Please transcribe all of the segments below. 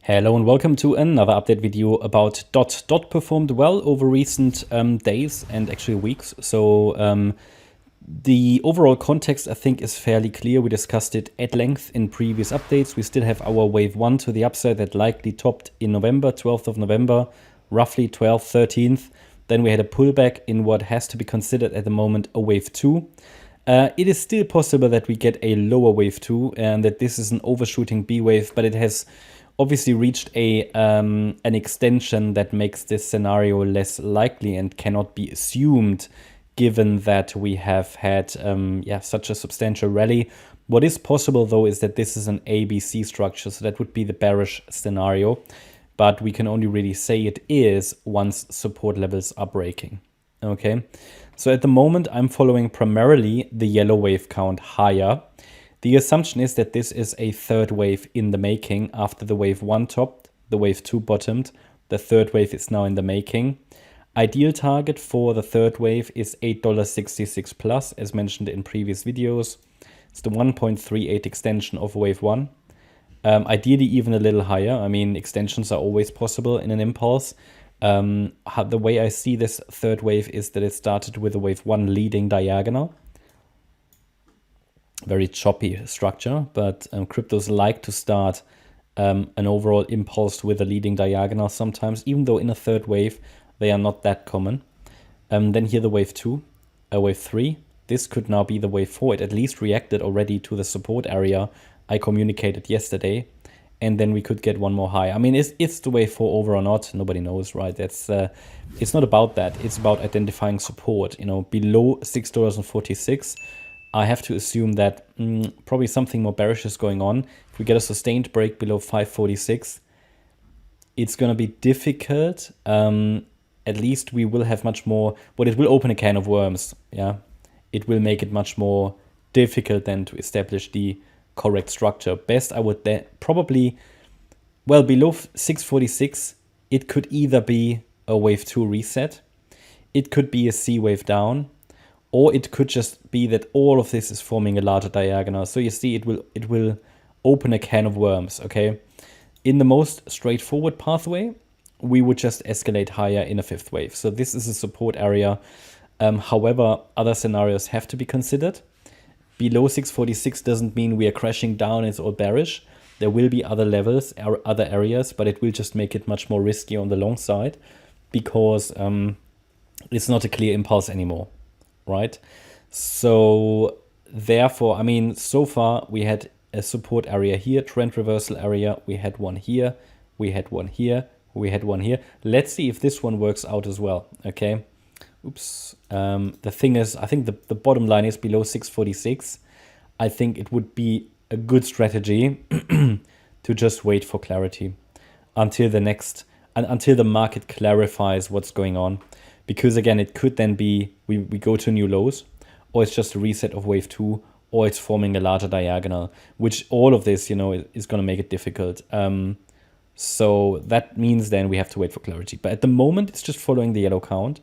Hello and welcome to another update video about DOT. DOT performed well over recent days and actually weeks. So the overall context, I think, is fairly clear. We discussed it at length in previous updates. We still have our wave 1 to the upside that likely topped in November, 12th of November, roughly 12th, 13th. Then we had a pullback in what has to be considered at the moment a wave 2. It is still possible that we get a lower wave 2 and that this is an overshooting B wave, but it has obviously reached an extension that makes this scenario less likely and cannot be assumed given that we have had such a substantial rally. What is possible though is that this is an ABC structure, so that would be the bearish scenario, but we can only really say it is once support levels are breaking. Okay, so at the moment I'm following primarily the yellow wave count higher. The assumption is that this is a third wave in the making. After the wave 1 topped, the wave 2 bottomed, the third wave is now in the making. Ideal target for the third wave is $8.66 plus, as mentioned in previous videos. It's the 1.38 extension of wave 1. Ideally even a little higher. I mean, extensions are always possible in an impulse. The way I see this third wave is that it started with a wave 1 leading diagonal. Very choppy structure, but cryptos like to start an overall impulse with a leading diagonal sometimes, even though in a third wave they are not that common. Then here the wave 2, wave 3. This could now be the wave 4. It at least reacted already to the support area I communicated yesterday, and then we could get one more high. I mean, is the wave 4 over or not? Nobody knows, right? That's it's not about that. It's about identifying support. You know, below $6.46. I have to assume that probably something more bearish is going on. If we get a sustained break below 546, it's going to be difficult. At least we will have much more, but it will open a can of worms. Yeah, it will make it much more difficult then to establish the correct structure. Best I would then probably, well, below 646, it could either be a wave 2 reset, it could be a C wave down, or it could just be that all of this is forming a larger diagonal. So you see it will open a can of worms, okay? In the most straightforward pathway, we would just escalate higher in a fifth wave. So this is a support area. However, other scenarios have to be considered. Below 646 doesn't mean we are crashing down, it's all bearish. There will be other levels, other areas, but it will just make it much more risky on the long side because it's not a clear impulse anymore. Right, so therefore, I mean, so far we had a support area here, trend reversal area, we had one here, we had one here, we had one here. Let's see if this one works out as well. Okay, oops. The thing is, I think the bottom line is below 646. I think it would be a good strategy to just wait for clarity until until the market clarifies what's going on. Because again, it could then be we go to new lows, or it's just a reset of wave 2, or it's forming a larger diagonal, which all of this, you know, is going to make it difficult. So that means then we have to wait for clarity. But at the moment, it's just following the yellow count,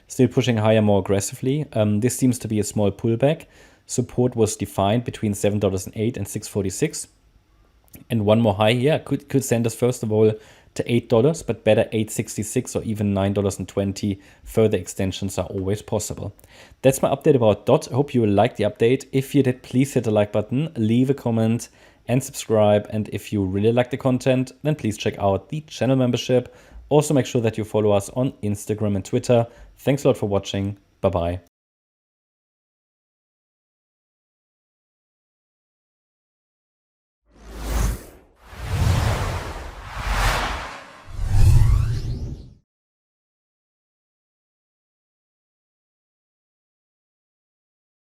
still pushing higher more aggressively. This seems to be a small pullback. Support was defined between $7.08 and $6.46. And one more high here could send us, first of all, to $8, but better $8.66 or even $9.20. Further extensions are always possible. That's my update about DOT. I hope you will like the update. If you did, please hit the like button, leave a comment and subscribe. And if you really like the content, then please check out the channel membership. Also make sure that you follow us on Instagram and Twitter. Thanks a lot for watching. Bye-bye.